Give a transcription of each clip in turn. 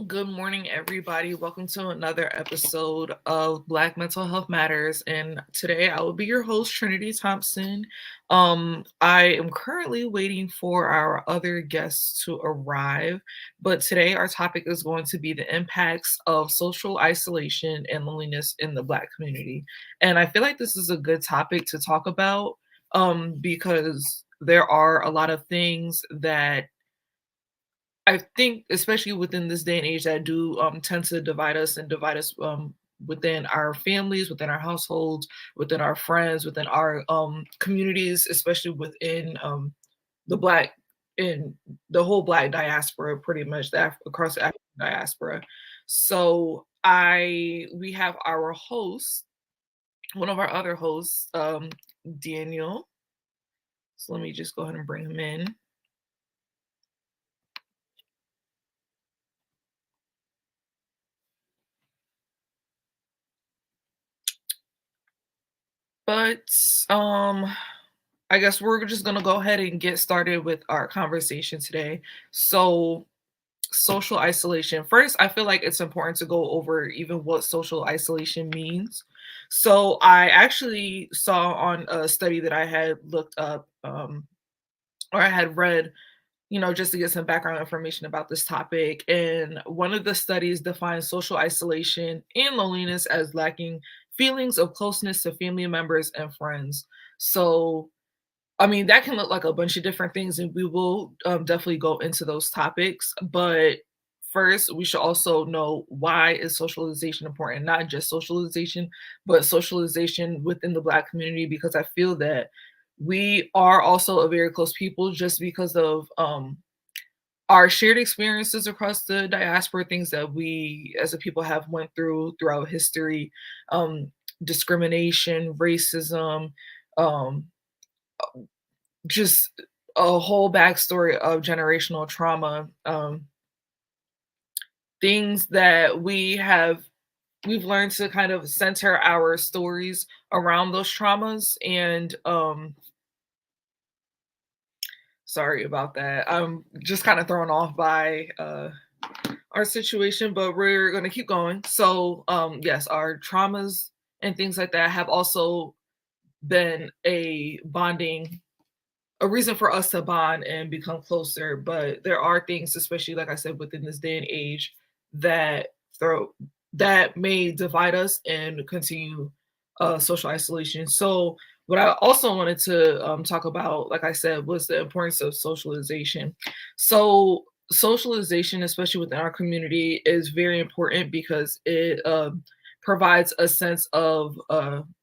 Good morning, everybody. Welcome to another episode of Black Mental Health Matters. And today I will be your host, Trinity Thomson. I am currently waiting for our other guests to arrive, but today our topic is going to be the impacts of social isolation and loneliness in the Black community. And I feel like this is a good topic to talk about because there are a lot of things that I think, especially within this day and age, that do tend to divide us within our families, within our households, within our friends, within our communities, especially within the Black in the whole Black diaspora, pretty much across the African diaspora. So I we have our host, one of our other hosts, Daniel. So let me just go ahead and bring him in. But um I guess we're just going to go ahead and get started with our conversation today. So, social isolation. First, I feel like it's important to go over even what social isolation means. So, I actually saw on a study that I had looked up or I had read, just to get some background information about this topic. And one of the studies defines social isolation and loneliness as lacking feelings of closeness to family members and friends. So, I mean, that can look like a bunch of different things, and we will definitely go into those topics. But first, we should also know why is socialization important? Not just socialization, but socialization within the Black community, because I feel that we are also a very close people just because of our shared experiences across the diaspora, things that we as a people have went through throughout history, um, discrimination, racism, um, just a whole backstory of generational trauma, things that we've learned to kind of center our stories around those traumas. And sorry about that. I'm just kind of thrown off by our situation, but we're going to keep going. So yes, our traumas and things like that have also been a reason for us to bond and become closer. But there are things, especially like I said, within this day and age, that throw that may divide us and continue social isolation. So what I also wanted to talk about, like I said, was the importance of socialization. So socialization, especially within our community, is very important because it provides a sense of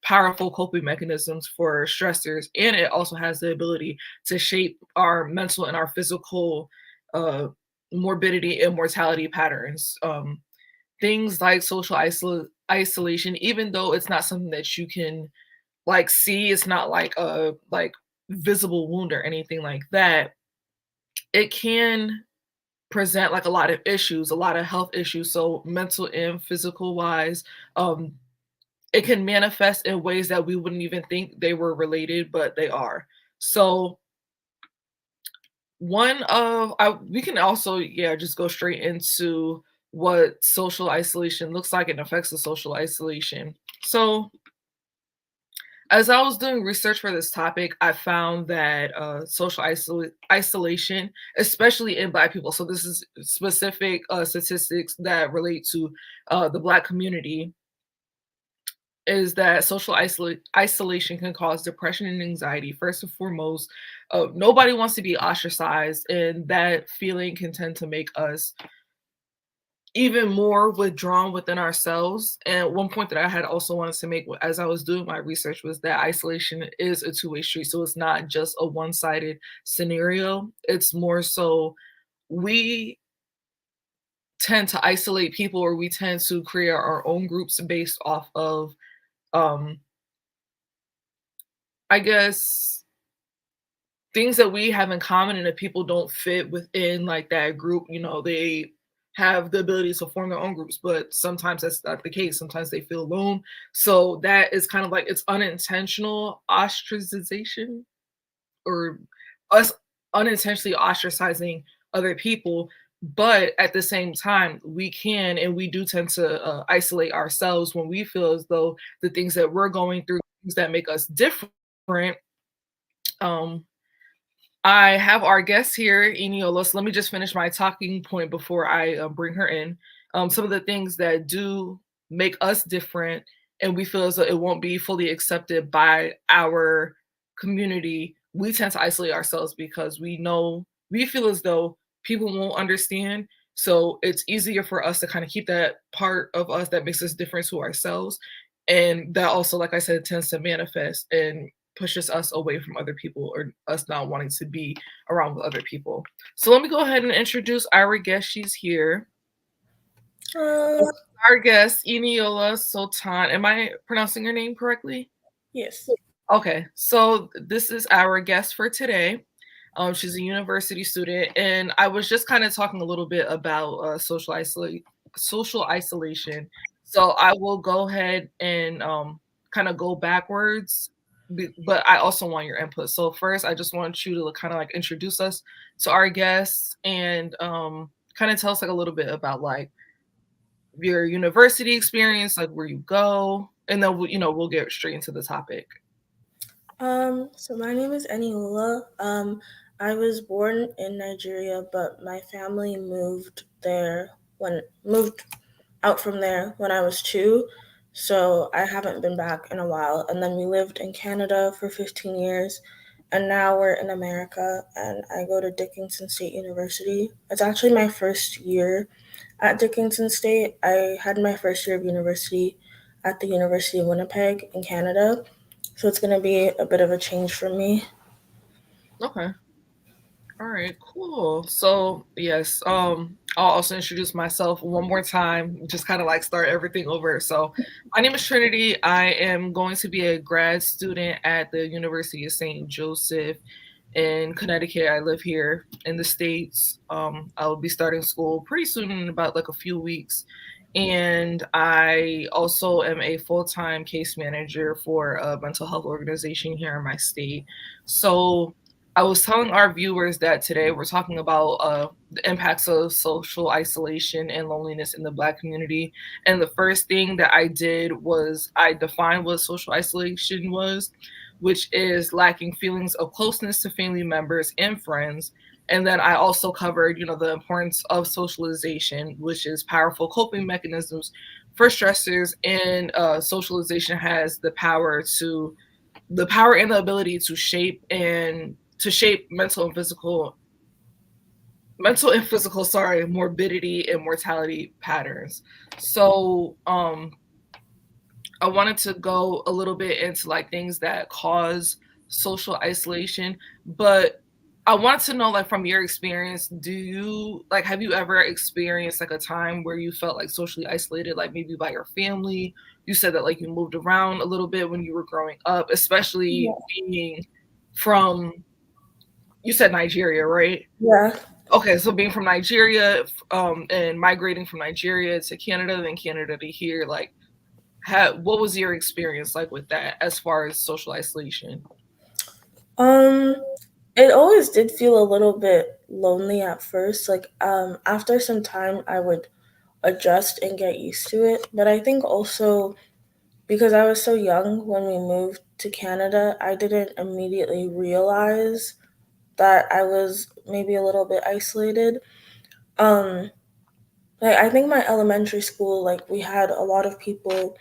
powerful coping mechanisms for stressors, and it also has the ability to shape our mental and our physical uh, morbidity and mortality patterns. Things like isolation, even though it's not something that you can like see, it's not like a visible wound or anything like that. It can present like a lot of issues, a lot of health issues, so mental and physical wise. Um, it can manifest in ways that we wouldn't even think they were related, but they are. So we can also, yeah, just go straight into what social isolation looks like and effects of social isolation. So as I was doing research for this topic, I found that isolation, especially in Black people, so this is specific statistics that relate to the Black community, is that isolation can cause depression and anxiety. First and foremost, nobody wants to be ostracized, and that feeling can tend to make us even more withdrawn within ourselves. And one point that I had also wanted to make as I was doing my research was that isolation is a two-way street. So it's not just a one-sided scenario. It's more so we tend to isolate people, or we tend to create our own groups based off of um I guess things that we have in common, and if people don't fit within like that group, they have the ability to form their own groups, but sometimes that's not the case. Sometimes they feel alone. So that is kind of like it's unintentional ostracization, or us unintentionally ostracizing other people. But at the same time, we can and we do tend to isolate ourselves when we feel as though the things that we're going through, things that make us different. Um, I have our guest here, Eniola. So let me just finish my talking point before I bring her in. Some of the things that do make us different, and we feel as though it won't be fully accepted by our community, we tend to isolate ourselves because we feel as though people won't understand. So it's easier for us to kind of keep that part of us that makes us different to ourselves. And that also, like I said, tends to manifest and pushes us away from other people or us not wanting to be around with other people. So let me go ahead and introduce our guest. She's here. Um, Our guest, Eniola Soetan. Am I pronouncing your name correctly? yes. Okay, so this is our guest for today. She's a university student, and I was just kind of talking a little bit about social isolation. So I will go ahead and kind of go backwards, but I also want your input. So first, I just want you to kind of like introduce us to our guests and kind of tell us like a little bit about like your university experience, like where you go, and then we'll get straight into the topic. So my name is Eniola. I was born in Nigeria, but my family moved out from there when I was 2. So I haven't been back in a while. And then we lived in Canada for 15 years, and now we're in America. And I go to Dickinson State University. It's actually my first year at Dickinson State. I had my first year of university at the University of Winnipeg in Canada. So it's going to be a bit of a change for me. Okay. All right, cool. So, yes, I'll also introduce myself one more time, just kind of like start everything over. So, my name is Trinity. I am going to be a grad student at the University of St. Joseph in Connecticut. I live here in the States. I will be starting school pretty soon in about like a few weeks. And I also am a full time case manager for a mental health organization here in my state. So, I was telling our viewers that today we're talking about the impacts of social isolation and loneliness in the Black community. And the first thing that I did was I defined what social isolation was, which is lacking feelings of closeness to family members and friends. And then I also covered, the importance of socialization, which is powerful coping mechanisms for stressors. And socialization has the power and the ability to shape mental and physical, sorry, morbidity and mortality patterns. So I wanted to go a little bit into like things that cause social isolation, but I wanted to know, like, from your experience, have you ever experienced like a time where you felt like socially isolated, like maybe by your family? You said that like you moved around a little bit when you were growing up, especially Yeah. being from, you said Nigeria, right? Yeah. Okay, so being from Nigeria, and migrating from Nigeria to Canada, then Canada to here, like, what was your experience like with that as far as social isolation? Um, it always did feel a little bit lonely at first. After some time, I would adjust and get used to it. But I think also because I was so young when we moved to Canada, I didn't immediately realize that I was maybe a little bit isolated. Um, I think my elementary school, like we had a lot of people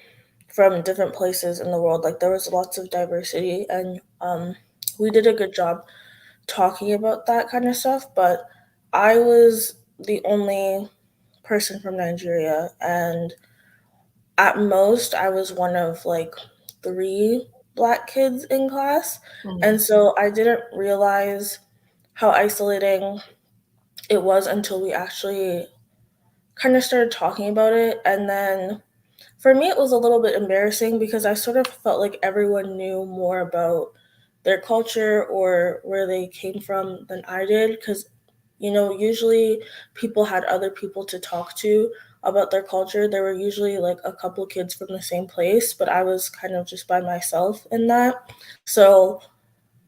from different places in the world. Like there was lots of diversity, and we did a good job talking about that kind of stuff. But I was the only person from Nigeria, and at most, I was one of like 3 black kids in class, Mhm. and so I didn't realize how isolating it was until we actually kind of started talking about it. And then for me, it was a little bit embarrassing because I sort of felt like everyone knew more about their culture or where they came from than I did. Because, usually people had other people to talk to about their culture. There were usually like a couple kids from the same place, but I was kind of just by myself in that. So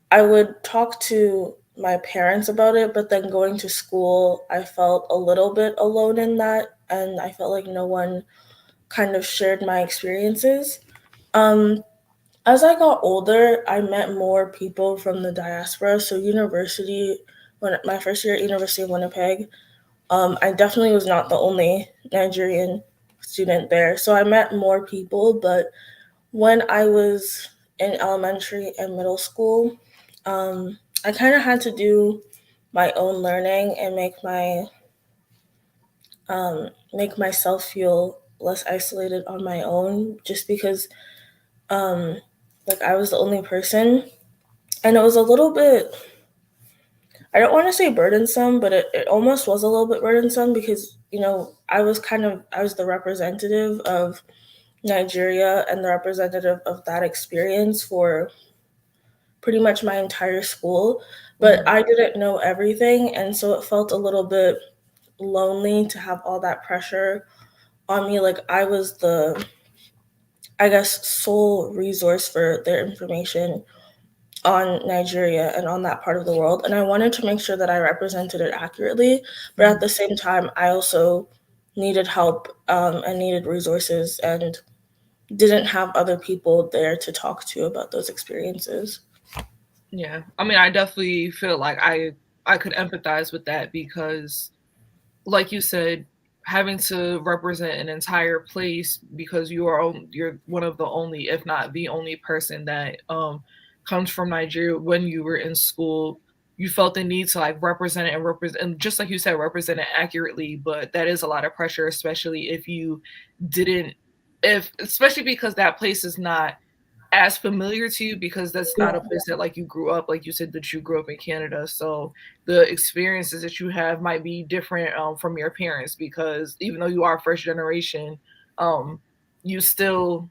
I would talk to my parents about it, but then going to school, I felt a little bit alone in that, and I felt like no one kind of shared my experiences. Um, as I got older, I met more people from the diaspora. So university, when my first year at University of Winnipeg, I definitely was not the only Nigerian student there. So I met more people, but when I was in elementary and middle school, I kind of had to do my own learning and make myself feel less isolated on my own, just because um, like I was the only person, and it was a little bit. I don't want to say burdensome, but it almost was a little bit burdensome because I was the representative of Nigeria and the representative of that experience for pretty much my entire school, but Mhm. I didn't know everything, and so it felt a little bit lonely to have all that pressure on me. Like I was the, I guess, sole resource for their information on Nigeria and on that part of the world, and I wanted to make sure that I represented it accurately, but at Mhm. the same time, I also needed help and needed resources and didn't have other people there to talk to about those experiences. Yeah. I mean, I definitely feel like I could empathize with that because like you said, having to represent an entire place because you're one of the only, if not the only person that comes from Nigeria when you were in school, you felt the need to like represent it and represent and just like you said, represent it accurately. But that is a lot of pressure, especially if you didn't if especially because that place is not as familiar to you because that's not a Yeah. place that like you grew up like you said that you grew up in Canada, so the experiences that you have might be different, from your parents because even though you are first generation, um, you still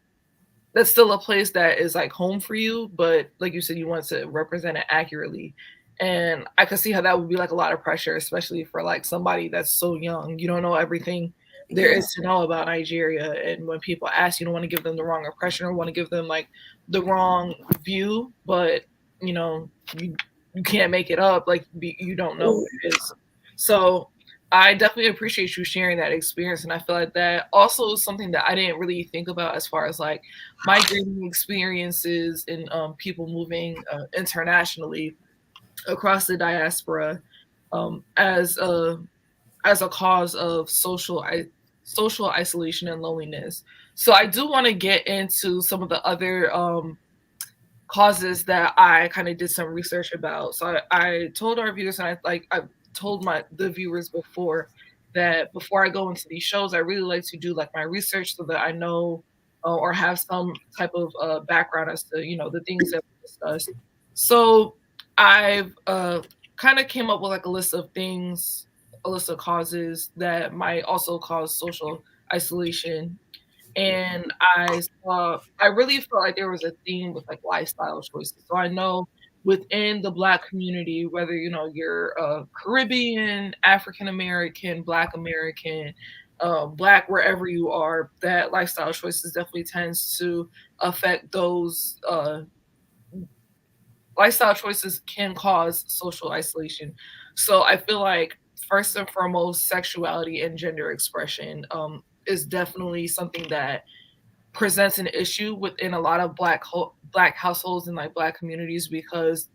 that's still a place that is like home for you, but like you said, you want to represent it accurately. And I could see how that would be like a lot of pressure, especially for like somebody that's so young. You don't know everything there Yeah. is to know about Nigeria. And when people ask, you don't want to give them the wrong impression or want to give them like the wrong view, but you know, you can't make it up. Like you don't know what it is. So I definitely appreciate you sharing that experience. And I feel like that also is something that I didn't really think about as far as like migrating experiences and people moving internationally across the diaspora um, as a as a cause of social isolation and loneliness. So I do want to get into some of the other causes that I kind of did some research about. So I told our viewers and I told the viewers before that before I go into these shows, I really like to do like my research so that I know or have some type of background as to the things that we discussed. So I've kind of came up with like a list of things, a list of causes that might also cause social isolation and I really felt like there was a theme with like lifestyle choices. So I know within the Black community, whether you're Caribbean, African American, Black American, Black wherever you are, that lifestyle choices definitely tends to affect those. Lifestyle choices can cause social isolation. So I feel like first and foremost, sexuality and gender expression is definitely something that presents an issue within a lot of black households and like black communities because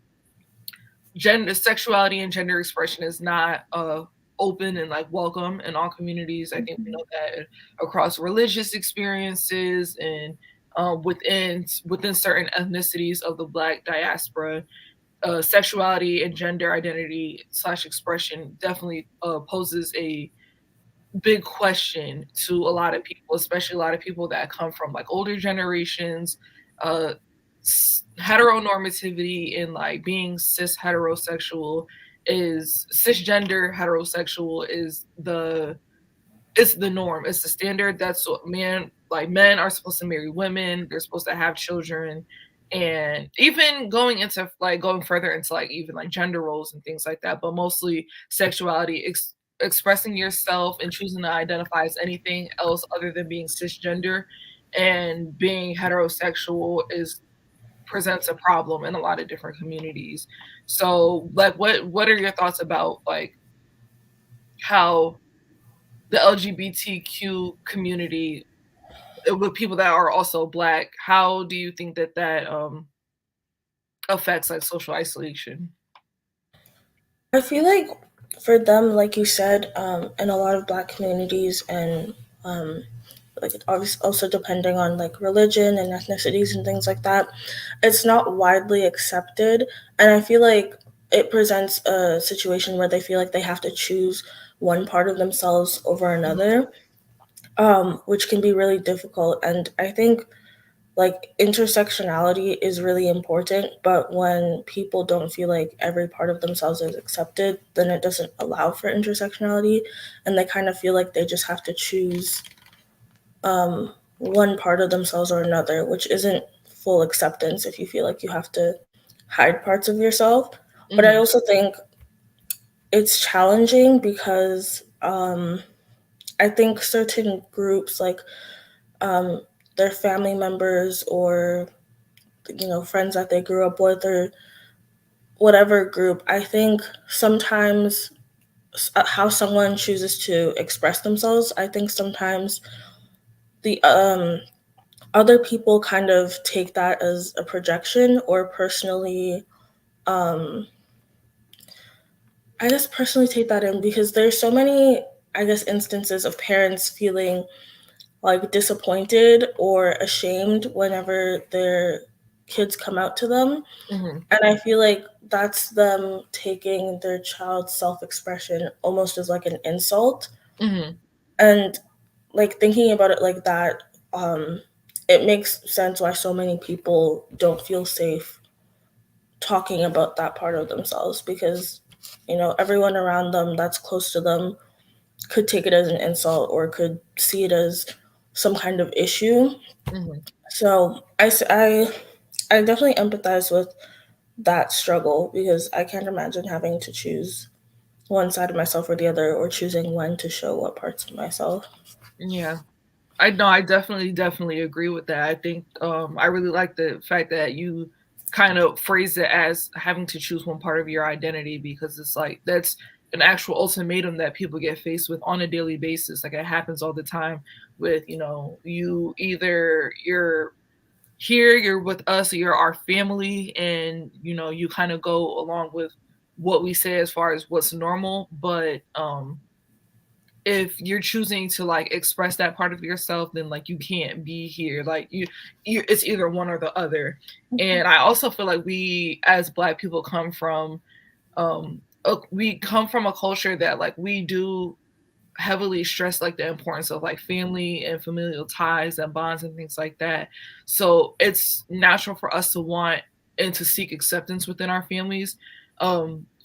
gender sexuality and gender expression is not open and like welcome in all communities. I think we know that across religious experiences and within certain ethnicities of the black diaspora, sexuality and gender identity slash expression definitely poses a big question to a lot of people, especially a lot of people that come from like older generations. Uh, Heteronormativity and like being cisgender heterosexual is the norm. It's the standard. That's what men are supposed to marry women. They're supposed to have children. And even going further into like even like gender roles and things like that, but mostly sexuality, expressing yourself and choosing to identify as anything else other than being cisgender and being heterosexual is presents a problem in a lot of different communities. So like what are your thoughts about like how the LGBTQ community with people that are also black, how do you think that affects like social isolation? I feel like for them, like you said, in a lot of Black communities, and like obviously also depending on like religion and ethnicities and things like that, it's not widely accepted, and I feel like it presents a situation where they feel like they have to choose one part of themselves over Mhm, another, which can be really difficult. And I think like intersectionality is really important, but when people don't feel like every part of themselves is accepted, then it doesn't allow for intersectionality, and they kind of feel like they just have to choose one part of themselves or another, which isn't full acceptance if you feel like you have to hide parts of yourself. But I mhm, also think it's challenging because I think certain groups, like um, their family members or friends that they grew up with or whatever group, I think sometimes how someone chooses to express themselves, I think sometimes the other people kind of take that as a projection, or personally, um I guess personally take that in, because there's so many, I guess, instances of parents feeling like disappointed or ashamed whenever their kids come out to them. mhm, And I feel like that's them taking their child's self expression almost as like an insult. mhm, And like thinking about it like that, it makes sense why so many people don't feel safe talking about that part of themselves, because everyone around them that's close to them could take it as an insult or could see it as some kind of issue. mhm. So I definitely empathize with that struggle, because I can't imagine having to choose one side of myself or the other, or choosing when to show what parts of myself. Yeah. I know, I definitely agree with that. I think I really like the fact that you kind of phrase it as having to choose one part of your identity, because it's like that's an actual ultimatum that people get faced with on a daily basis. Like it happens all the time with, you either you're here, you're with us, or you're our family, and you kind of go along with what we say as far as what's normal, but if you're choosing to like express that part of yourself, then like you can't be here, like you it's either one or the other. And I also feel like we as black people come from we come from a culture that like we do heavily stress like the importance of like family and familial ties and bonds and things like that. So it's natural for us to want and to seek acceptance within our families.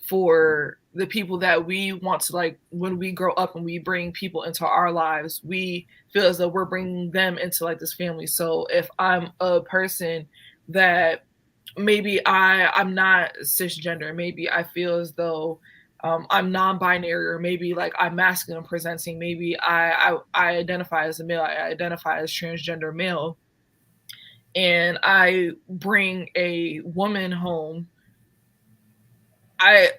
For the people that we want to like when we grow up and we bring people into our lives, we feel as though we're bringing them into like this family. So if I'm a person that maybe I'm not cisgender. Maybe I feel as though I'm non-binary, or maybe like I'm masculine presenting. Maybe I identify as a male. I identify as transgender male, and I bring a woman home. I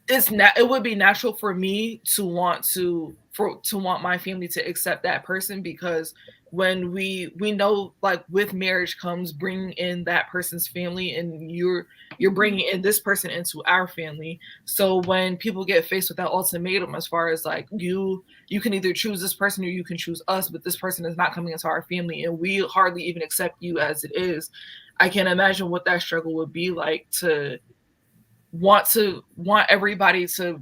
it would be natural for me to want my family to accept that person, because when we know like with marriage comes bringing in that person's family, and you're bringing in this person into our family. So when people get faced with that ultimatum as far as like you can either choose this person or you can choose us, but this person is not coming into our family and we hardly even accept you as it is, I can imagine what that struggle would be like to want everybody to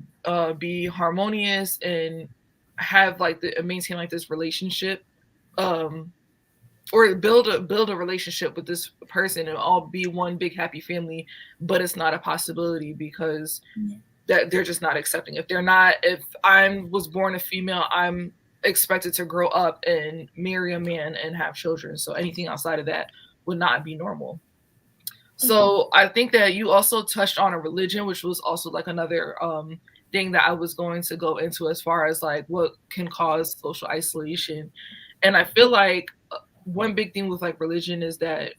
be harmonious and have like the maintain like this relationship, um or build a relationship with this person and all be one big happy family, but it's not a possibility because that they're just not accepting. If I was born a female, I'm expected to grow up and marry a man and have children, so anything outside of that would not be normal. So I think that you also touched on a religion, which was also like another thing that I was going to go into as far as like what can cause social isolation. And I feel like one big thing with like religion is that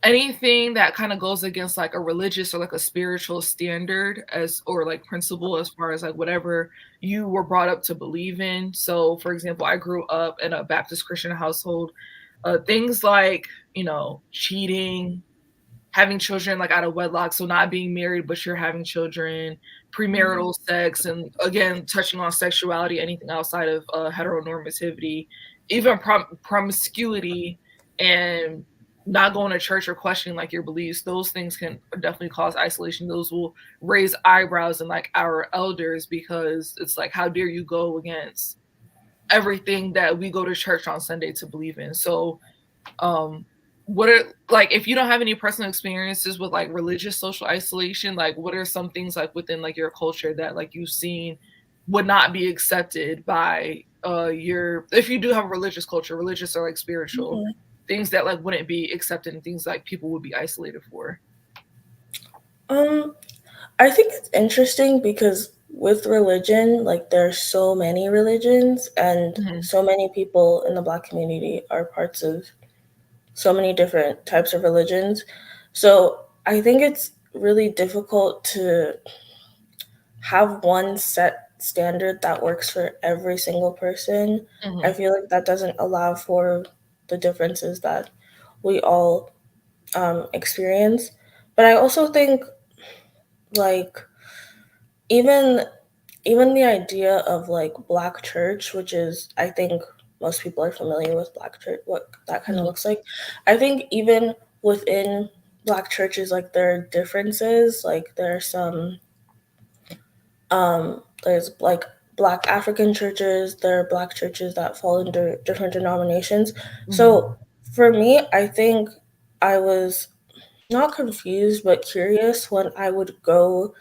anything that kind of goes against like a religious or like a spiritual standard as or like principle as far as like whatever you were brought up to believe in. So for example, I grew up in a Baptist Christian household. Things like, cheating, having children like out of wedlock, so not being married but you're having children, Mhm. premarital sex, and again touching on sexuality, anything outside of heteronormativity, even promiscuity, and not going to church or questioning like your beliefs. Those things can definitely cause isolation. Those will raise eyebrows in like our elders, because it's like, how dare you go against everything that we go to church on Sunday to believe in. So um what are, like, if you don't have any personal experiences with like religious social isolation, like what are some things like within like your culture that like you've seen would not be accepted by your, if you do have a religious culture, religious or like spiritual Mhm. things that like wouldn't be accepted, and things like people would be isolated for? Um, I think it's interesting because with religion, like there's so many religions and Hmm. so many people in the Black community are parts of so many different types of religions. So I think it's really difficult to have one set standard that works for every single person. I Hmm. feel like that doesn't allow for the differences that we all experience. But I also think like even even the idea of like black church, which is I think most people are familiar with black church, what that kind of Hmm. looks like. I think even within black churches, like there are differences. Like there are some there's like black African churches, there are black churches that fall under different denominations. Hmm. So for me, I think I was not confused but curious when I would go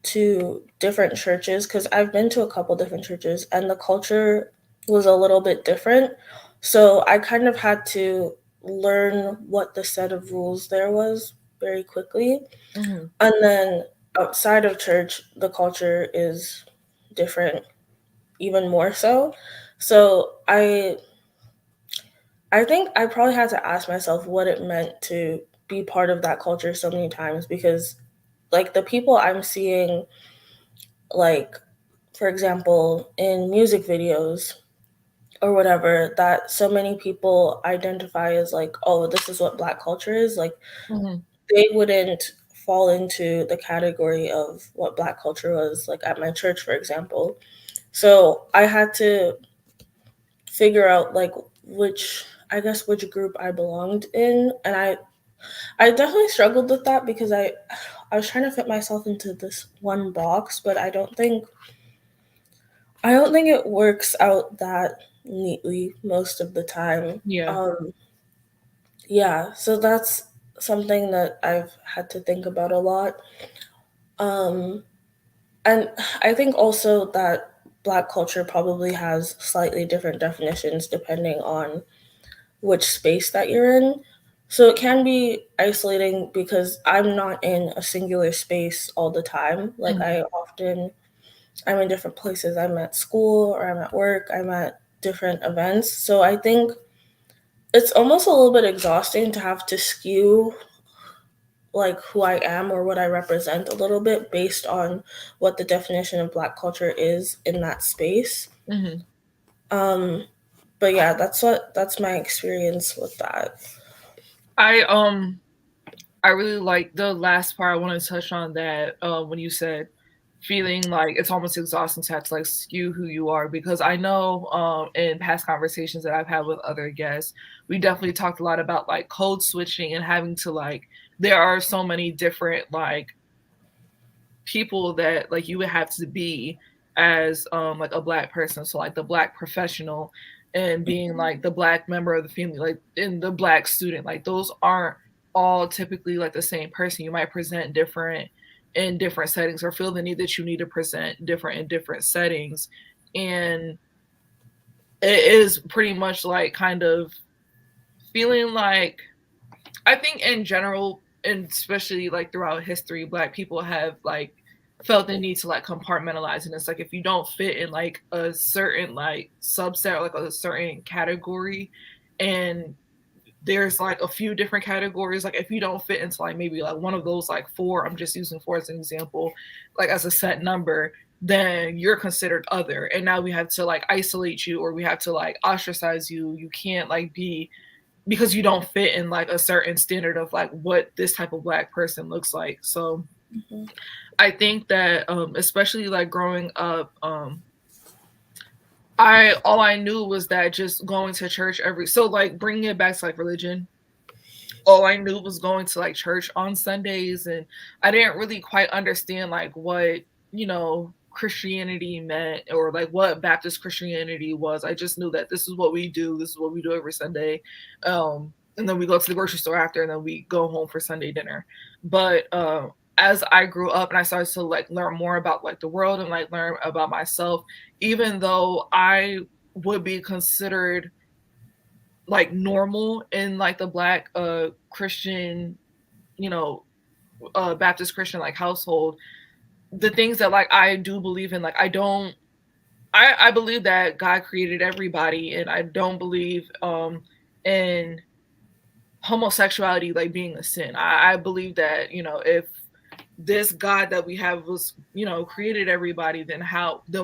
to different churches because I've been to a couple different churches and the culture was a little bit different. So I kind of had to learn what the set of rules there was very quickly. Hmm. And then outside of church, the culture is different even more so. So I think I probably had to ask myself what it meant to be part of that culture so many times because like the people I'm seeing like for example in music videos or whatever that so many people identify as like oh this is what black culture is like Hmm. they wouldn't fall into the category of what black culture was like at my church for example. So I had to figure out like which I guess which group I belonged in and I definitely struggled with that because I was trying to fit myself into this one box but I don't think it works out that neatly most of the time. Yeah. Yeah, so that's something that I've had to think about a lot. Um, and I think also that Black culture probably has slightly different definitions depending on which space that you're in. So it can be isolating because I'm not in a singular space all the time. Like Hmm. I'm in different places. I'm at school or I'm at work. I'm at different events. So I think it's almost a little bit exhausting to have to skew like who I am or what I represent a little bit based on what the definition of black culture is in that space. Hmm. Um but yeah, that's my experience with that. I I really like the last part. I want to touch on that when you said feeling like it's almost exhausting to have to like skew who you are, because I know in past conversations that I've had with other guests, we definitely talked a lot about like code switching and having to like, there are so many different like people that like you would have to be as like a black person, so like the black professional and being like the black member of the family, like in the black student, like those aren't all typically like the same person. You might present different in different settings or feel the need that you need to present different in different settings, and it is pretty much like kind of feeling like, I think in general, and especially like throughout history, black people have like felt the need to like compartmentalize. And it's like if you don't fit in like a certain like subset or like a certain category, and there's like a few different categories. Like if you don't fit into like maybe like one of those like four, I'm just using four as an example, like as a set number, then you're considered other. And now we have to like isolate you, or we have to like ostracize you. You can't like be, because you don't fit in like a certain standard of like what this type of black person looks like. So Mhm. I think that especially like growing up, I all I knew was that just going to church every, so like bringing it back to like religion, all I knew was going to like church on Sundays, and I didn't really quite understand like what, Christianity meant, or like what Baptist Christianity was. I just knew that this is what we do, this is what we do every Sunday. And then we go to the grocery store after, and then we go home for Sunday dinner. But as I grew up and I started to like learn more about like the world and like learn about myself, even though I would be considered like normal in like the black Christian, you know, Baptist Christian like household, the things that like I do believe in, like I believe that God created everybody, and I don't believe in homosexuality like being a sin. I believe that, if this God that we have was, created everybody, then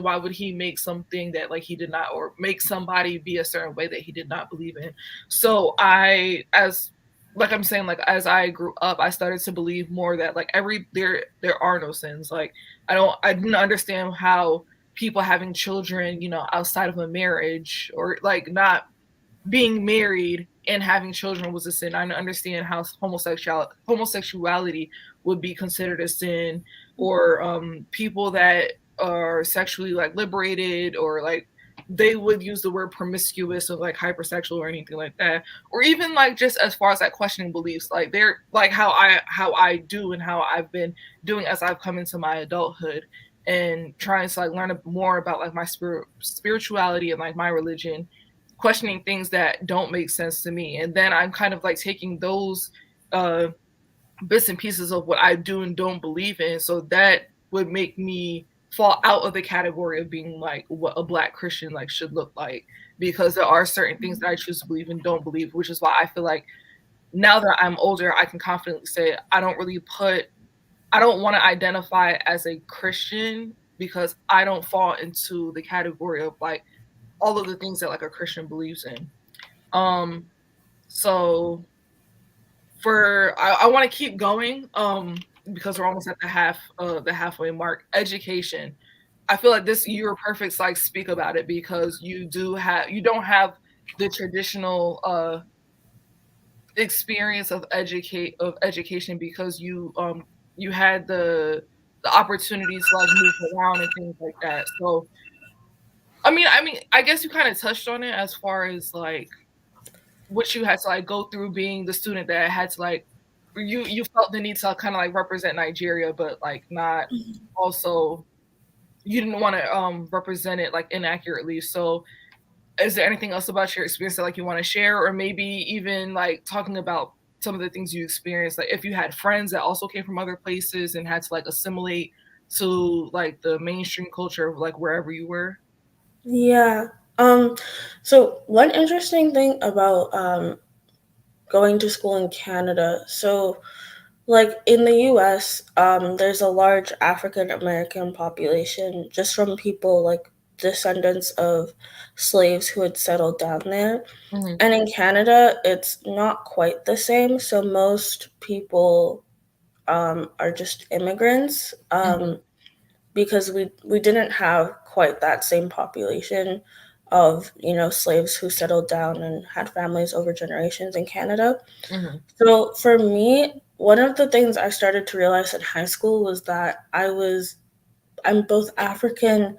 why would he make something that like he did not, or make somebody be a certain way that he did not believe in? So as like I'm saying, like as I grew up, I started to believe more that like there are no sins. Like I didn't understand how people having children, outside of a marriage, or like not being married and having children was a sin. I understand how homosexuality would be considered a sin, or people that are sexually like liberated, or like they would use the word promiscuous or like hypersexual or anything like that, or even like just as far as like questioning beliefs, like they're like how I do and how I've been doing as I've come into my adulthood, and trying to like learn more about like my spirituality and like my religion, questioning things that don't make sense to me. And then I'm kind of like taking those uh bits and pieces of what I do and don't believe in, so that would make me fall out of the category of being like what a black Christian like should look like, because there are certain things that I choose to believe and don't believe, which is why I feel like now that I'm older, I can confidently say I don't want to identify as a Christian, because I don't fall into the category of like all of the things that like a Christian believes in. Um, so I want to keep going, because we're almost at the halfway mark. Education. I feel like this you're perfect to like speak about it, because you don't have the traditional experience of education, because you had the opportunities to like move around and things like that. So I guess you kind of touched on it as far as like what you had to like go through being the student that had to like you felt the need to kind of like represent Nigeria, but like not also, you didn't want to represent it like inaccurately. So is there anything else about your experience that like you want to share, or maybe even like talking about some of the things you experienced, like if you had friends that also came from other places and had to like assimilate to like the mainstream culture of like wherever you were? Yeah. Um, so one interesting thing about going to school in Canada. So like in the US, there's a large African American population just from people like descendants of slaves who had settled down there. Hmm. And in Canada, it's not quite the same. So most people are just immigrants, Hmm. because we didn't have quite that same population of slaves who settled down and had families over generations in Canada. Hmm. So for me, one of the things I started to realize in high school was that I'm both African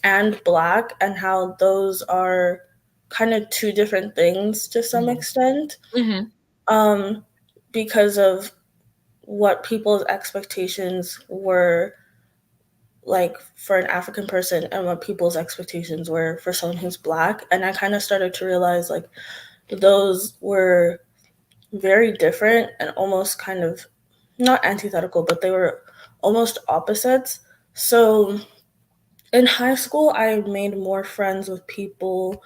and Black, and how those are kind of two different things to some Hmm. extent, Hmm. um, because of what people's expectations were like for an African person and what people's expectations were for someone who's Black. And I kind of started to realize like those were very different and almost kind of not antithetical, but they were almost opposites. So in high school, I made more friends with people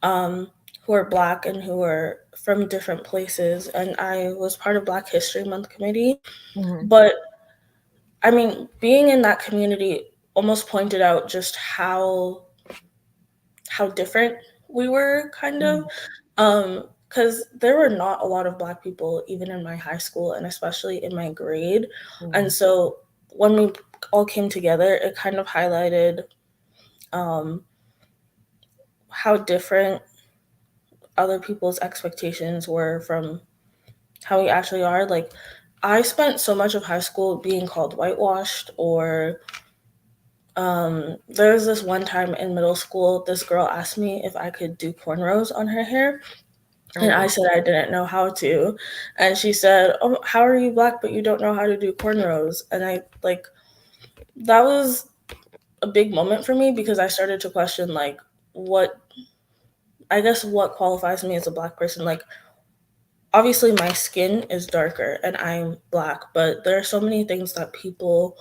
um, who are Black and who are from different places. And I was part of Black History Month committee. Mhm. But I mean, being in that community almost pointed out just how different we were, kind of. Mhm. Because there were not a lot of Black people even in my high school and especially in my grade. And Mhm. so when we all came together, it kind of highlighted um, how different other people's expectations were from how we actually are. Like, I spent so much of high school being called whitewashed, or there was this one time in middle school, this girl asked me if I could do cornrows on her hair. And I Oh. said I didn't know how to. And she said, "Oh, how are you Black, but you don't know how to do cornrows?" And I, like, that was a big moment for me because I started to question, like, what, I guess, what qualifies me as a Black person. Like, obviously, my skin is darker and I'm Black, but there are so many things that people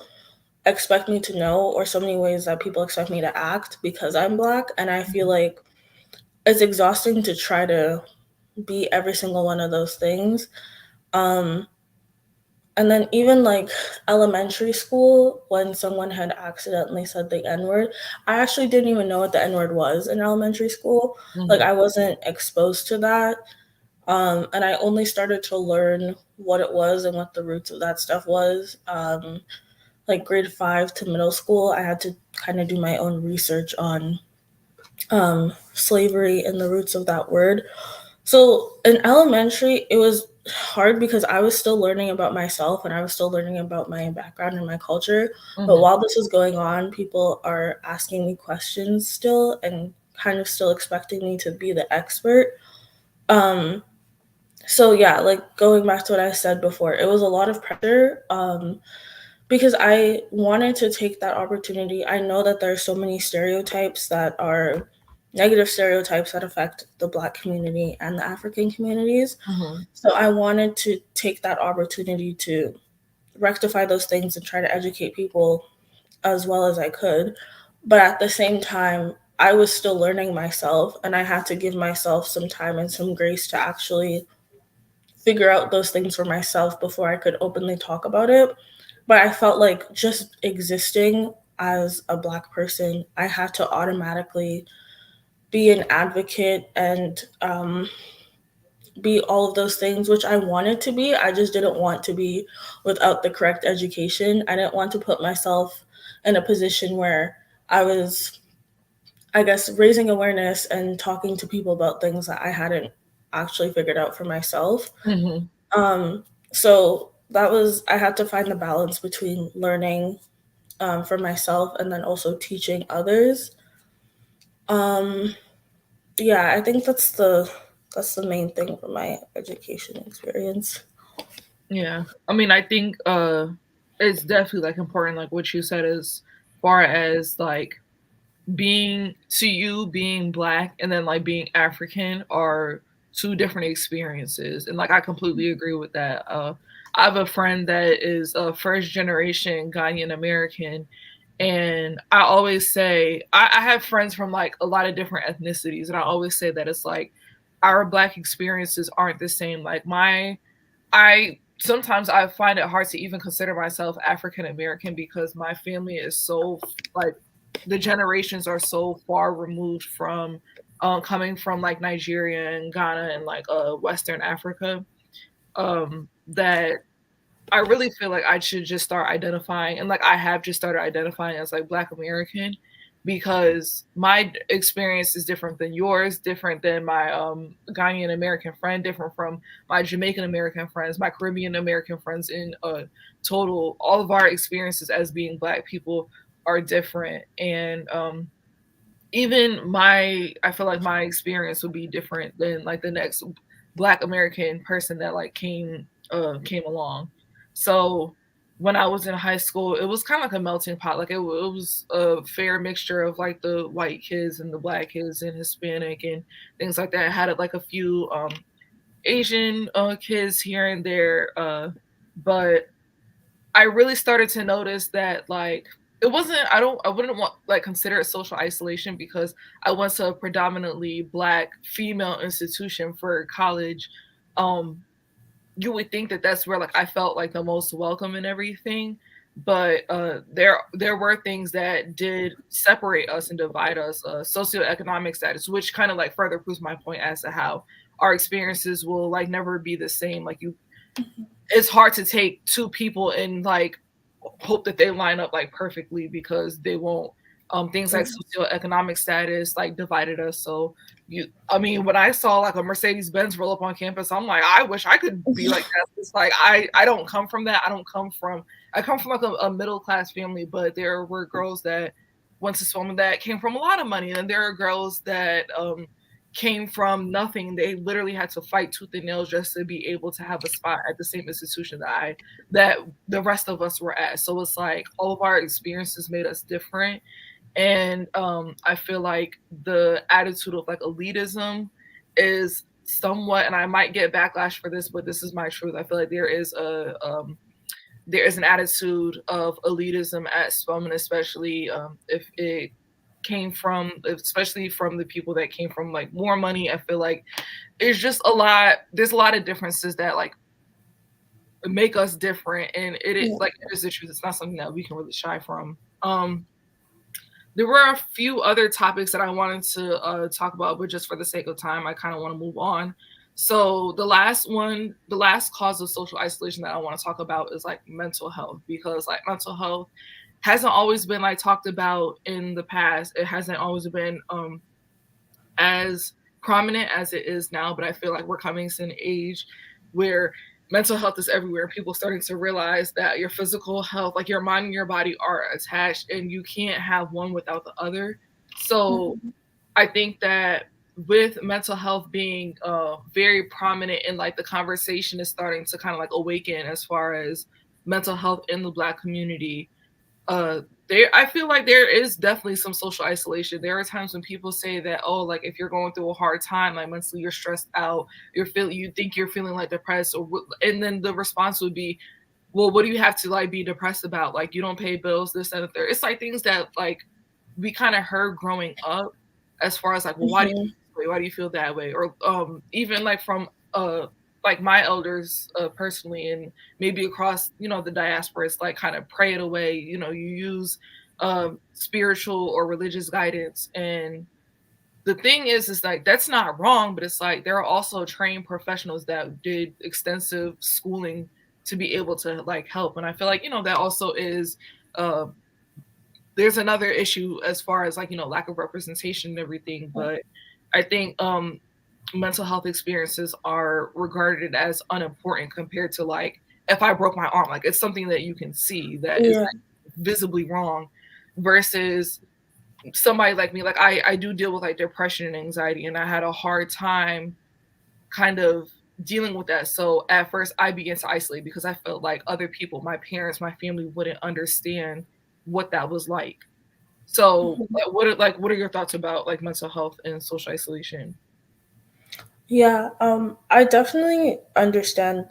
expect me to know, or so many ways that people expect me to act because I'm Black. And I feel Mhm. like it's exhausting to try to be every single one of those things. Um, and then even like elementary school, when someone had accidentally said the N word, I actually didn't even know what the N word was in elementary school. Like, Mhm. I wasn't exposed to that. And I only started to learn what it was and what the roots of that stuff was. Like grade 5 to middle school, I had to kind of do my own research on slavery and the roots of that word. So in elementary, it was hard because I was still learning about myself and I was still learning about my background and my culture. But Mhm. while this was going on, people are asking me questions still and kind of still expecting me to be the expert. Um, so yeah, like going back to what I said before, it was a lot of pressure. Because I wanted to take that opportunity. I know that there are so many stereotypes that are negative stereotypes that affect the Black community and the African communities. Mhm. So I wanted to take that opportunity to rectify those things and try to educate people as well as I could. But at the same time, I was still learning myself, and I had to give myself some time and some grace to actually figure out those things for myself before I could openly talk about it. But I felt like just existing as a Black person, I had to automatically be an advocate and be all of those things, which I wanted to be. I just didn't want to be without the correct education. I didn't want to put myself in a position where I was, I guess, raising awareness and talking to people about things that I hadn't actually figured out for myself. Mhm. Um, so that was, I had to find the balance between learning for myself and then also teaching others. Um, yeah, I think that's the main thing from my education experience. Yeah. I mean, I think it's definitely like important, like what you said, as far as like being to you being Black and then like being African are two different experiences. And like I completely agree with that. I have a friend that is a first generation Ghanaian American, and I always say I have friends from like a lot of different ethnicities, and I always say that it's like our Black experiences aren't the same. Like I sometimes I find it hard to even consider myself African American because my family is so like the generations are so far removed from coming from like Nigeria and Ghana and like Western Africa, that I really feel like I should just start identifying, and like I have just started identifying as like Black American, because my experience is different than yours, different than my Ghanaian American friend, different from my Jamaican American friends, my Caribbean American friends. In total, all of our experiences as being Black people are different, and even my I feel like my experience would be different than like the next Black American person that like came along. So when I was in high school, it was kind of like a melting pot. Like it was a fair mixture of like the white kids and the Black kids and Hispanic and things like that. I had like a few Asian kids here and there, but I really started to notice that like it wasn't, I wouldn't want like consider it social isolation because I went to a predominantly black female institution for college. Um you would think that that's where like I felt like the most welcome and everything, but there were things that did separate us and divide us, socioeconomic status, which kind of like further proves my point as to how our experiences will like never be the same. Like you, it's hard to take two people and like hope that they line up like perfectly because they won't. Things like socioeconomic status like divided us. So I mean, when I saw like a Mercedes Benz roll up on campus, I'm like, I wish I could be like that. It's like I don't come from that. I come from like a middle class family, but there were girls that went to swim that came from a lot of money, and there are girls that came from nothing. They literally had to fight tooth and nail just to be able to have a spot at the same institution that the rest of us were at. So it's like all of our experiences made us different. And I feel like the attitude of like elitism is somewhat, and I might get backlash for this, but this is my truth. I feel like there is an attitude of elitism at Spelman, especially if it came from, especially from the people that came from like more money. I feel like it's just a lot. There's a lot of differences that like make us different, and it Yeah. like it is the truth. It's not something that we can really shy from. There were a few other topics that I wanted to talk about, but just for the sake of time, I kind of want to move on. So the last cause of social isolation that I want to talk about is like mental health, because like mental health hasn't always been like talked about in the past. It hasn't always been as prominent as it is now, but I feel like we're coming to an age where mental health is everywhere, and people starting to realize that your physical health, like your mind and your body, are attached, and you can't have one without the other. So Mhm. I think that with mental health being very prominent in like the conversation is starting to kind of like awaken as far as mental health in the black community. There, I feel like there is definitely some social isolation. There are times when people say that, oh, like if you're going through a hard time, like mentally you're stressed out, you think you're feeling like depressed, and then the response would be, well, what do you have to like be depressed about? Like you don't pay bills, this and the third. It's like things that like we kind of heard growing up, as far as like, well, why do you Mhm. feel this way? Why do you feel that way? Or even like from like my elders personally, and maybe across the diaspora, it's like kind of pray it away. You use spiritual or religious guidance, and the thing is like that's not wrong, but it's like there are also trained professionals that did extensive schooling to be able to like help. And I feel like that also is uh there's another issue as far as like lack of representation and everything. But I think mental health experiences are regarded as unimportant compared to like if I broke my arm, like it's something that you can see that is Yeah. like visibly wrong, versus somebody like me. Like I do deal with like depression and anxiety, and I had a hard time kind of dealing with that. So at first I began to isolate because I felt like other people, my parents, my family, wouldn't understand what that was like. So what are your thoughts about like mental health and social isolation? Yeah, I definitely understand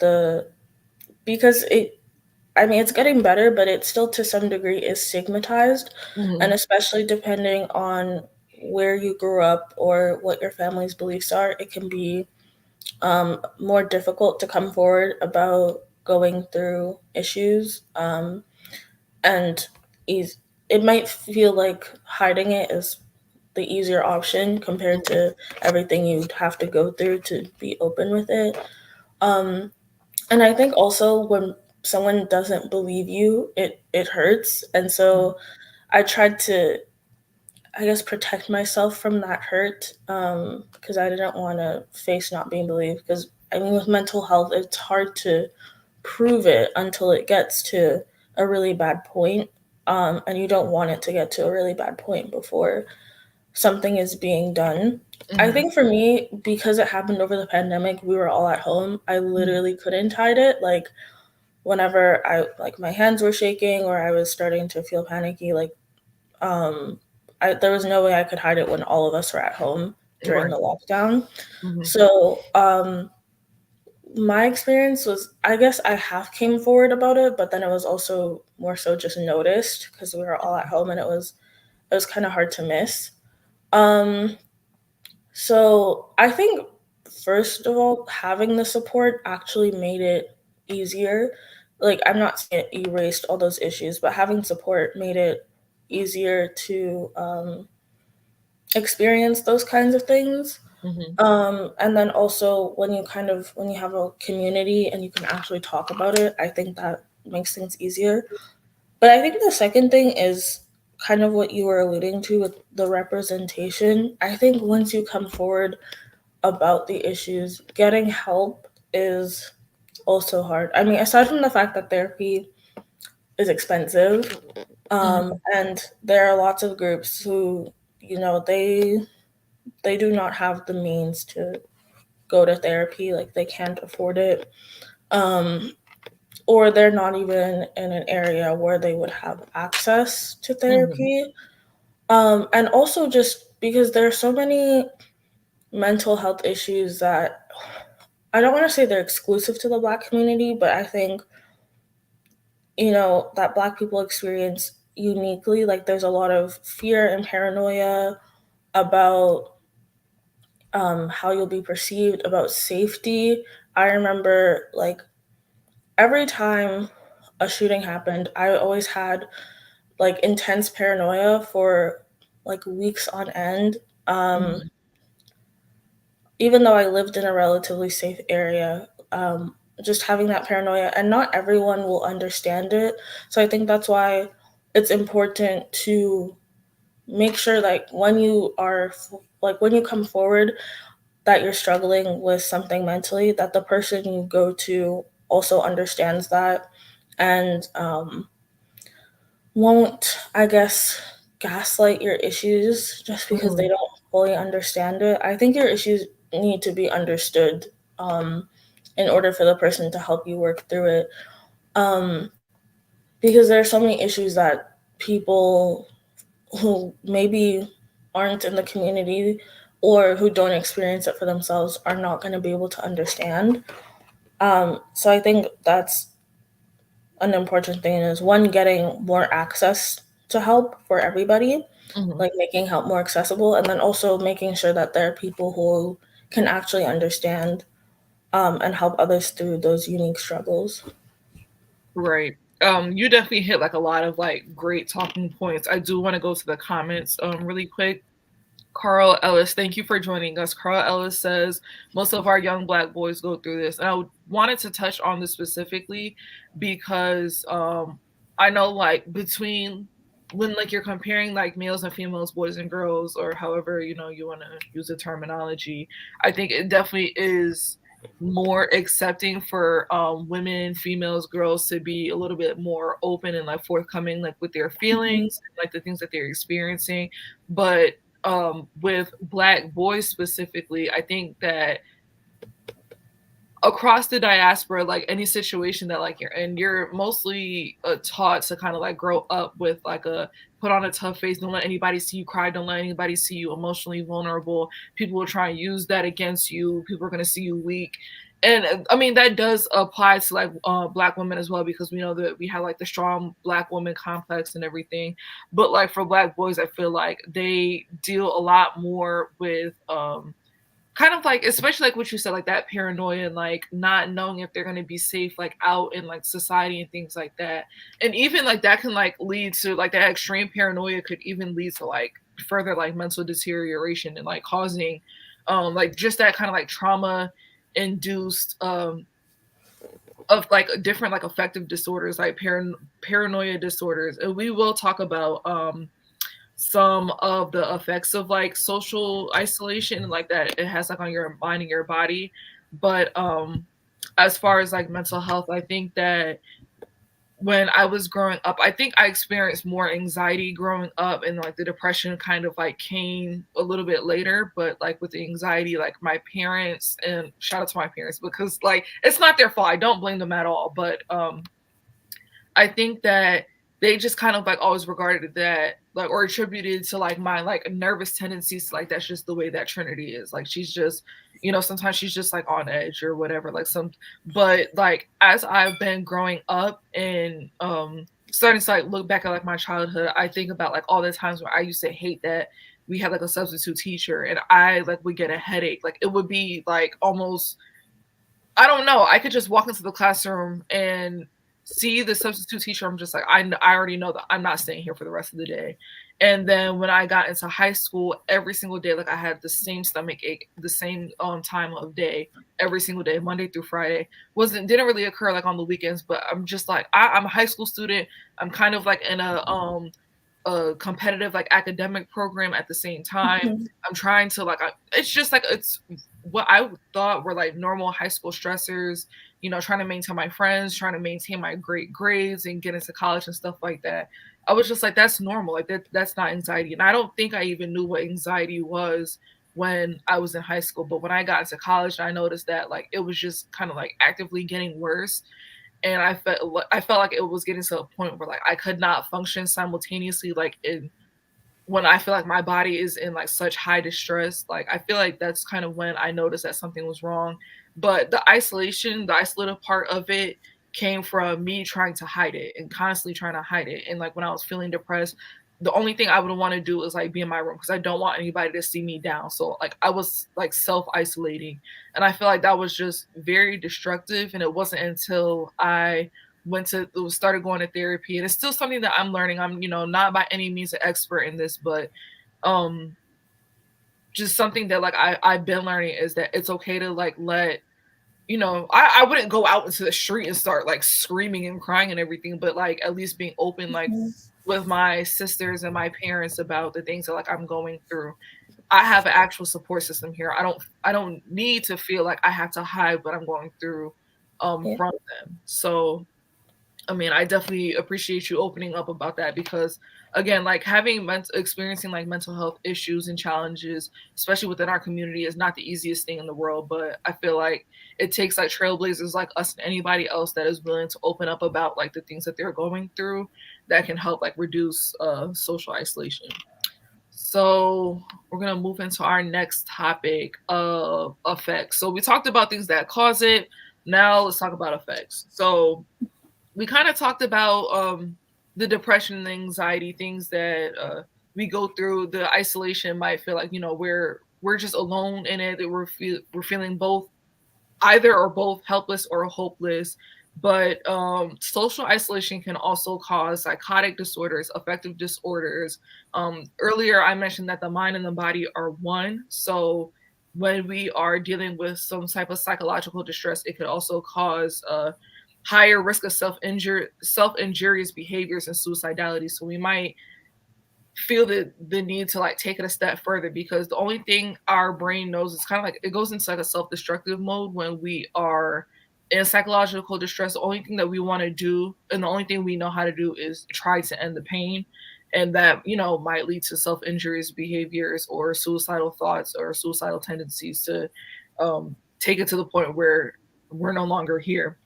because I mean, it's getting better, but it still to some degree is stigmatized, and Hmm. especially depending on where you grew up or what your family's beliefs are, it can be more difficult to come forward about going through issues. And is it might feel like hiding it is the easier option compared to everything you'd have to go through to be open with it. Um, and I think also when someone doesn't believe you, it hurts. And so I tried to, I guess, protect myself from that hurt because I didn't want to face not being believed. Because I mean, with mental health, it's hard to prove it until it gets to a really bad point. And you don't want it to get to a really bad point before something is being done. I Hmm. think for me, because it happened over the pandemic, we were all at home. I literally couldn't hide it. Like whenever I like my hands were shaking or I was starting to feel panicky, like um there was no way I could hide it when all of us were at home during Right. the lockdown. Hmm. So my experience was, I guess I half came forward about it, but then it was also more so just noticed because we were all at home and it was kind of hard to miss. Um, so I think first of all, having the support actually made it easier. Like I'm not saying it erased all those issues, but having support made it easier to experience those kinds of things. Hmm. And then also when you have a community and you can actually talk about it, I think that makes things easier. But I think the second thing is kind of what you were alluding to with the representation. I think once you come forward about the issues, getting help is also hard. I mean, aside from the fact that therapy is expensive, Hmm. and there are lots of groups who, they do not have the means to go to therapy, like they can't afford it, um, or they're not even in an area where they would have access to Hmm. therapy. And also just because there are so many mental health issues that I don't want to say they're exclusive to the Black community, but I think, that Black people experience uniquely. Like there's a lot of fear and paranoia about how you'll be perceived, about safety. I remember like every time a shooting happened, I always had like intense paranoia for like weeks on end. Um, Hmm. Even though I lived in a relatively safe area, just having that paranoia, and not everyone will understand it. So I think that's why it's important to make sure like when you come forward that you're struggling with something mentally, that the person you go to also understands that and won't, I guess, gaslight your issues just because they Hmm. don't fully understand it. I think your issues need to be understood um, in order for the person to help you work through it. Um, because there are so many issues that people who maybe aren't in the community or who don't experience it for themselves are not going to be able to understand. So I think that's an important thing is one, getting more access to help for everybody, Hmm. like making help more accessible, and then also making sure that there are people who can actually understand and help others through those unique struggles. Right. You definitely hit like a lot of like great talking points. I do want to go to the comments really quick. Carl Ellis, thank you for joining us. Carl Ellis says most of our young Black boys go through this, and wanted to touch on this specifically because I know like between when like you're comparing like males and females, boys and girls, or however you want to use the terminology, I think it definitely is more accepting for women, females, girls to be a little bit more open and like forthcoming like with their Mhm. feelings, like the things that they're experiencing. But with Black boys specifically, I think that across the diaspora, like any situation that like you're in, you're mostly taught to kind of like grow up with like a put on a tough face, don't let anybody see you cry, don't let anybody see you emotionally vulnerable. People will try and use that against you. People are going to see you weak. And I mean that does apply to like Black women as well, because we know that we have like the strong Black woman complex and everything. But like for Black boys, I feel like they deal a lot more with kind of like, especially like what you said, like that paranoia and like not knowing if they're going to be safe like out in like society and things like that. And even like that can like lead to like that extreme paranoia could even lead to like further like mental deterioration and like causing like just that kind of like trauma induced of like different like affective disorders, like paranoia disorders. And we will talk about some of the effects of like social isolation like that it has like on your mind and your body. But as far as like mental health, I think that when I was growing up, I think I experienced more anxiety growing up, and like the depression kind of like came a little bit later. But like with the anxiety, like my parents, and shout out to my parents because like it's not their fault, I don't blame them at all, but I think that they just kind of like always regarded that like or attributed to like my like nervous tendencies, like that's just the way that Trinity is. Like she's just, sometimes she's just like on edge or whatever. Like some but like as I've been growing up and starting to like look back at like my childhood, I think about like all the times where I used to hate that we had like a substitute teacher and I like would get a headache. Like it would be like almost, I don't know. I could just walk into the classroom and see the substitute teacher. I'm just like, I already know that I'm not staying here for the rest of the day. And then when I got into high school, every single day, like I had the same stomach ache, the same time of day, every single day, Monday through Friday. Didn't really occur like on the weekends, but I'm just like, I'm a high school student. I'm kind of like in a competitive like academic program at the same time. Mhm. I'm trying to like it's just like it's what I thought were like normal high school stressors, trying to maintain my friends, trying to maintain my great grades and get into college and stuff like that. I was just like that's normal. Like that's not anxiety. And I don't think I even knew what anxiety was when I was in high school, but when I got into college, I noticed that like it was just kind of like actively getting worse, and I felt like it was getting to a point where like I could not function simultaneously like in when I feel like my body is in like such high distress. Like I feel like that's kind of when I noticed that something was wrong. But the isolated part of it came from me trying to hide it and constantly trying to hide it. And like when I was feeling depressed, the only thing I would want to do is like be in my room because I don't want anybody to see me down. So like I was like self isolating, and I feel like that was just very destructive. And it wasn't until I started going to therapy, and it's still something that I'm learning. I'm not by any means an expert in this, but um just something that like I've been learning is that it's okay to like let I wouldn't go out into the street and start like screaming and crying and everything, but like at least being open like Mhm. with my sisters and my parents about the things that like I'm going through. I have an actual support system here. I don't need to feel like I have to hide what I'm going through Yeah. from them. So I mean, I definitely appreciate you opening up about that because, again, like experiencing like mental health issues and challenges, especially within our community, is not the easiest thing in the world. But I feel like it takes like trailblazers like us and anybody else that is willing to open up about like the things that they're going through that can help like reduce social isolation. So we're gonna move into our next topic of effects. So we talked about things that cause it. Now let's talk about effects. So we kind of talked about the depression and anxiety things that we go through. The isolation might feel like we're just alone in it. That we're feeling both either or both helpless or hopeless. But social isolation can also cause psychotic disorders, affective disorders. Earlier, I mentioned that the mind and the body are one. So when we are dealing with some type of psychological distress, it could also cause higher risk of self injurious behaviors and suicidality. So we might feel the need to like take it a step further because the only thing our brain knows is kind of like it goes into like a self-destructive mode when we are in psychological distress. The only thing that we want to do and the only thing we know how to do is try to end the pain, and that might lead to self-injurious behaviors or suicidal thoughts or suicidal tendencies to take it to the point where we're no longer here.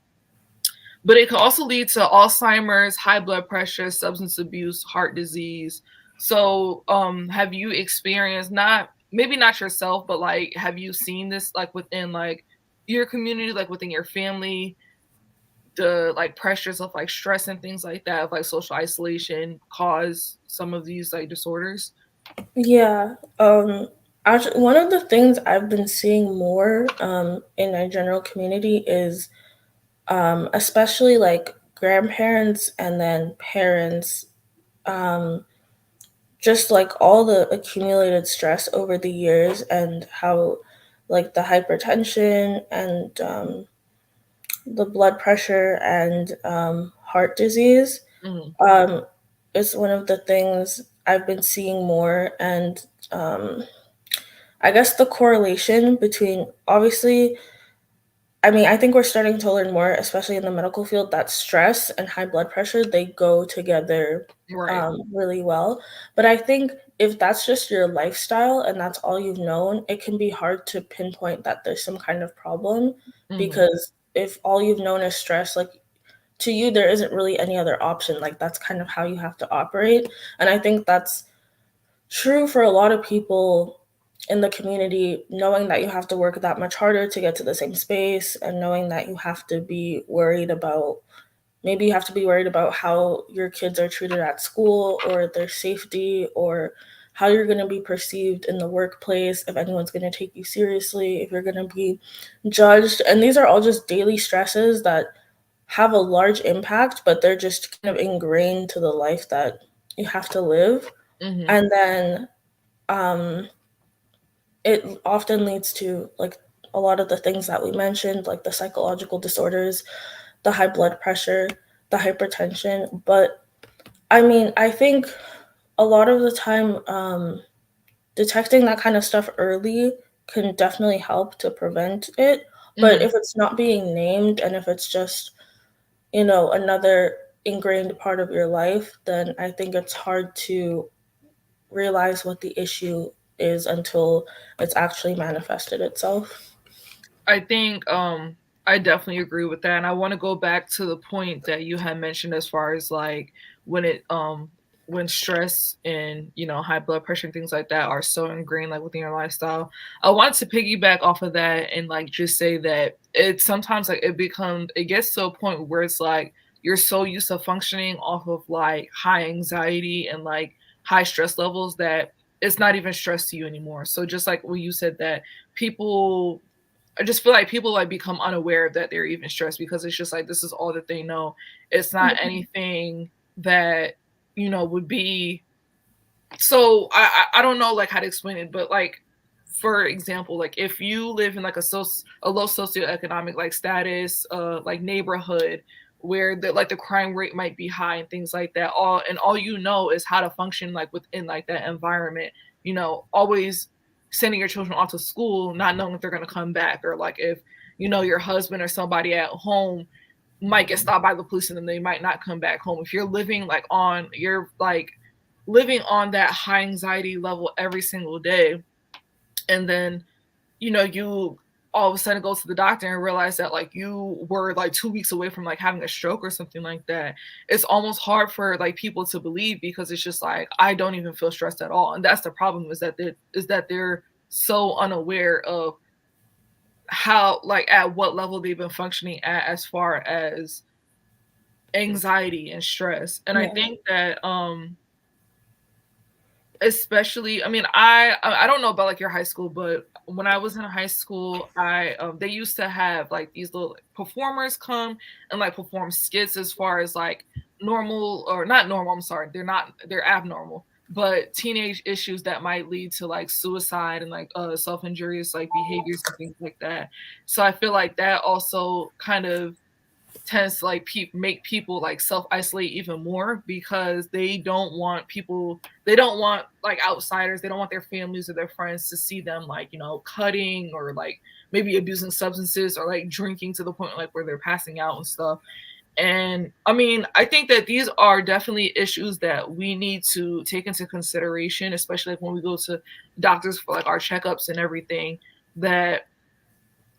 But it can also lead to Alzheimer's, high blood pressure, substance abuse, heart disease. So, have you experienced, not maybe not yourself, but like have you seen this like within like your community, like within your family, the like pressures of like stress and things like that, of like social isolation cause some of these like disorders? Yeah. Actually, one of the things I've been seeing more in our general community is especially like grandparents and then parents, um, just like all the accumulated stress over the years and how like the hypertension and the blood pressure and heart disease Mm, um, is one of the things I've been seeing more. And I guess the correlation between, obviously, I mean, I think we're starting to learn more, especially in the medical field, that stress and high blood pressure, they go together right. really well. But I think if that's just your lifestyle and that's all you've known, it can be hard to pinpoint that there's some kind of problem, Hmm. because if all you've known is stress, like to you, there isn't really any other option. Like that's kind of how you have to operate. And I think that's true for a lot of people in the community, knowing that you have to work that much harder to get to the same space and knowing that you have to be worried about maybe you have to be worried about how your kids are treated at school or their safety or how you're going to be perceived in the workplace, if anyone's going to take you seriously, if you're going to be judged. And these are all just daily stresses that have a large impact, but they're just kind of ingrained to the life that you have to live. Hmm. And then um, it often leads to like a lot of the things that we mentioned, like the psychological disorders, the high blood pressure, the hypertension. But I mean, I think a lot of the time, detecting that kind of stuff early can definitely help to prevent it. But Hmm. if it's not being named and if it's just, another ingrained part of your life, then I think it's hard to realize what the issue is until it's actually manifested itself. I think I definitely agree with that. And I want to go back to the point that you had mentioned as far as like when it when stress and high blood pressure and things like that are so ingrained like within your lifestyle. I want to piggyback off of that and like just say that it sometimes like it gets to a point where it's like you're so used to functioning off of like high anxiety and like high stress levels that it's not even stress to you anymore. So just like when you said that people I just feel like people like become unaware that they're even stressed because it's just like this is all that they know. It's not anything that would be so I don't know like how to explain it, but like for example, like if you live in like a low socioeconomic like status, like neighborhood where the crime rate might be high and things like that, all you know is how to function like within like that environment. Always sending your children off to school, not knowing if they're gonna come back, or like if your husband or somebody at home might get stopped by the police and then they might not come back home. If you're like living on that high anxiety level every single day, and then you all of a sudden go to the doctor and realize that like you were like 2 weeks away from like having a stroke or something like that. It's almost hard for like people to believe because it's just like I don't even feel stressed at all, and that's the problem is that they're so unaware of how like at what level they've been functioning at as far as anxiety and stress. And I Yeah. think that especially, I mean, I don't know about like your high school, but when I was in high school, I they used to have like these little performers come and like perform skits as far as like normal or not normal, I'm sorry, they're abnormal, but teenage issues that might lead to like suicide and like self-injurious like behaviors and things like that. So I feel like that also kind of tends to like make people like self isolate even more because they don't want like outsiders, they don't want their families or their friends to see them like cutting or like maybe abusing substances or like drinking to the point like where they're passing out and stuff. And I mean, I think that these are definitely issues that we need to take into consideration, especially like when we go to doctors for like our checkups and everything, that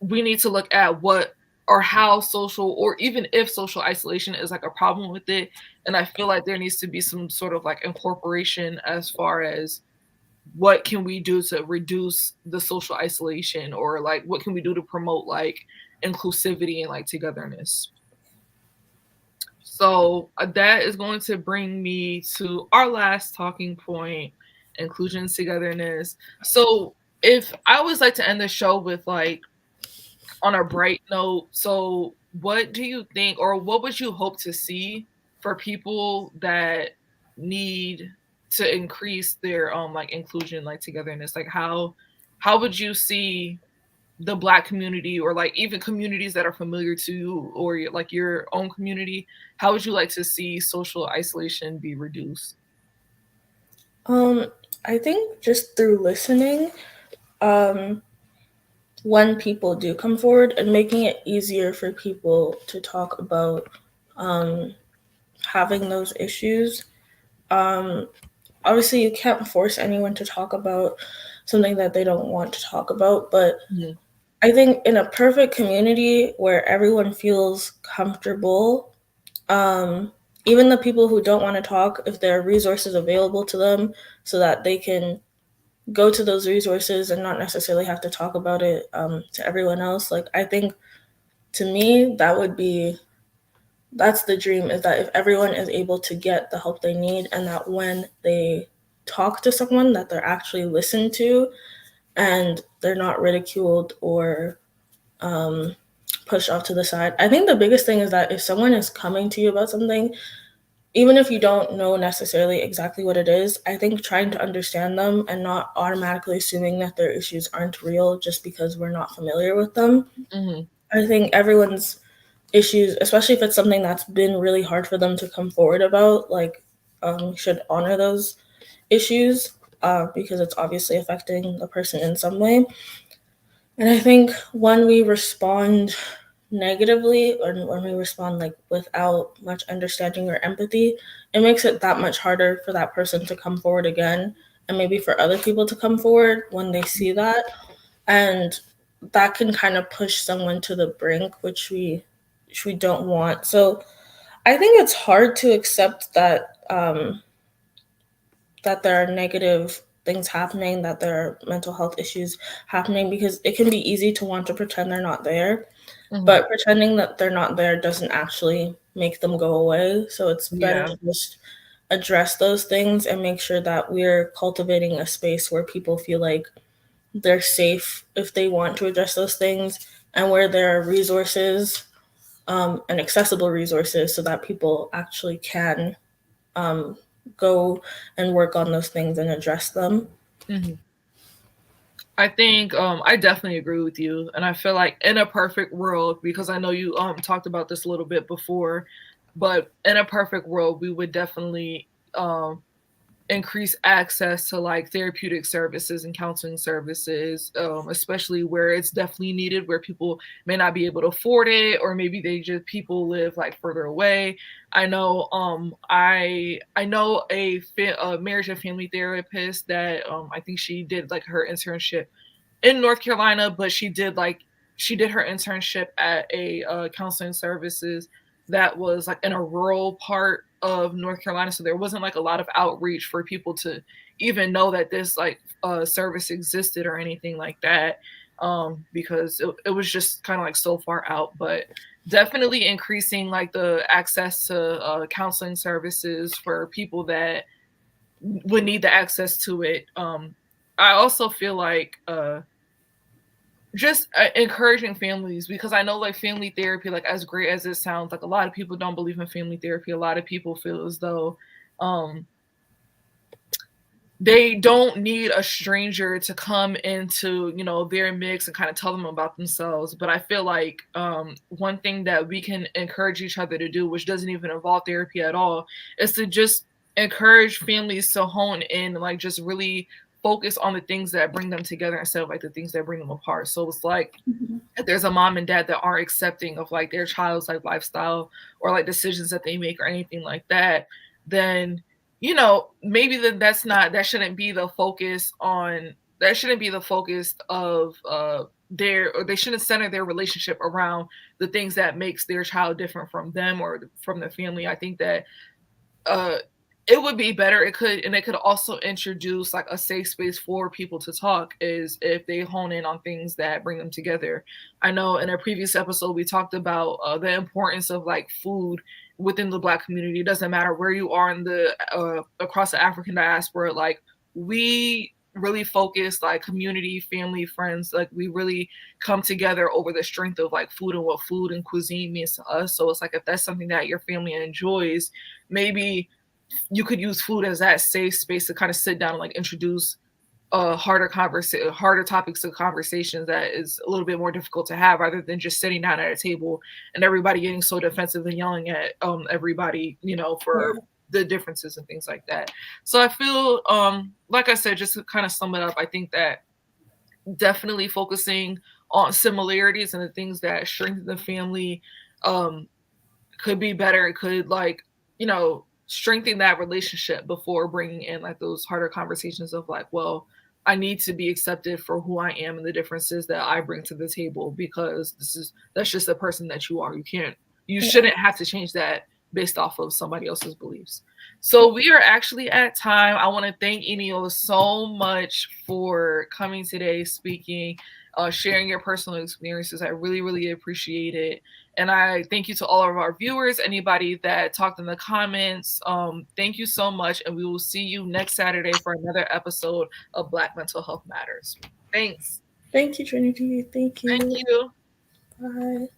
we need to look at what or how social or even if social isolation is like a problem with it. And I feel like there needs to be some sort of like incorporation as far as what can we do to reduce the social isolation, or like what can we do to promote like inclusivity and like togetherness. So that is going to bring me to our last talking point: inclusion, togetherness. So if I always like to end the show with like on a bright note, so what do you think, or what would you hope to see for people that need to increase their like inclusion, like togetherness? Like how would you see the Black community, or like even communities that are familiar to you, or like your own community, how would you like to see social isolation be reduced? Um, I think just through listening, um, when people do come forward and making it easier for people to talk about um, having those issues. Um, Obviously, you can't force anyone to talk about something that they don't want to talk about, but Mhm. I think in a perfect community where everyone feels comfortable, um, even the people who don't want to talk, if there are resources available to them so that they can go to those resources and not necessarily have to talk about it to everyone else. Like, I think to me, that would be that's the dream, is that if everyone is able to get the help they need, and that when they talk to someone that they're actually listened to and they're not ridiculed or um, pushed off to the side. I think the biggest thing is that if someone is coming to you about something, even if you don't know necessarily exactly what it is, I think trying to understand them and not automatically assuming that their issues aren't real just because we're not familiar with them. Mm-hmm. I think everyone's issues, especially if it's something that's been really hard for them to come forward about, like, should honor those issues because it's obviously affecting the person in some way. And I think when we respond negatively, or when we respond like without much understanding or empathy, it makes it that much harder for that person to come forward again, and maybe for other people to come forward when they see that. And that can kind of push someone to the brink, which we don't want. So I think it's hard to accept that that there are negative things happening, that there are mental health issues happening, because it can be easy to want to pretend they're not there, Mm-hmm. but pretending that they're not there doesn't actually make them go away. So it's better Yeah. to just address those things and make sure that we're cultivating a space where people feel like they're safe if they want to address those things, and where there are resources and accessible resources so that people actually can um, go and work on those things and address them. Mm-hmm. I think I definitely agree with you, and I feel like in a perfect world, because I know you talked about this a little bit before, but in a perfect world, we would definitely um increase access to like therapeutic services and counseling services, especially where it's definitely needed, where people may not be able to afford it, or maybe they just people live like further away. I know a marriage and family therapist that I think she did like her internship in North Carolina, but she did her internship at a counseling services that was like in a rural part of North Carolina, so there wasn't like a lot of outreach for people to even know that this like service existed or anything like that, because it was just kind of like so far out. But definitely increasing like the access to counseling services for people that would need the access to it. I also feel like just encouraging families, because I know like family therapy, like as great as it sounds, like a lot of people don't believe in family therapy. A lot of people feel as though um they don't need a stranger to come into, you know, their mix and kind of tell them about themselves. But I feel like one thing that we can encourage each other to do, which doesn't even involve therapy at all, is to just encourage families to hone in, like just really focus on the things that bring them together instead of like the things that bring them apart. So it's like Mhm. if there's a mom and dad that aren't accepting of like their child's like lifestyle or like decisions that they make or anything like that, then you know maybe that shouldn't be the focus on, that shouldn't be the focus of their, or they shouldn't center their relationship around the things that makes their child different from them or from the family. I think that uh it would be better, it could, and it could also introduce like a safe space for people to talk, is if they hone in on things that bring them together. I know in a previous episode we talked about the importance of like food within the Black community. It doesn't matter where you are in the across the African diaspora, like we really focus like community, family, friends, like we really come together over the strength of like food and what food and cuisine means to us. So it's like if that's something that your family enjoys, maybe you could use food as that safe space to kind of sit down and like introduce harder topics of conversations that is a little bit more difficult to have, rather than just sitting down at a table and everybody getting so defensive and yelling at everybody, you know, for Yeah. the differences and things like that. So I feel like I said, just to kind of sum it up, I think that definitely focusing on similarities and the things that strengthen the family um could be better. It could like, you know, strengthen that relationship before bringing in like those harder conversations of like, well, I need to be accepted for who I am and the differences that I bring to the table, because that's just the person that you are. You Yeah. shouldn't have to change that based off of somebody else's beliefs. So we are actually at time. I want to thank Eniola so much for coming today, speaking, sharing your personal experiences. I really, really appreciate it. And I thank you to all of our viewers, anybody that talked in the comments. Thank you so much. And we will see you next Saturday for another episode of Black Mental Health Matters. Thanks. Thank you, Trinity. Thank Thank you. you. Bye.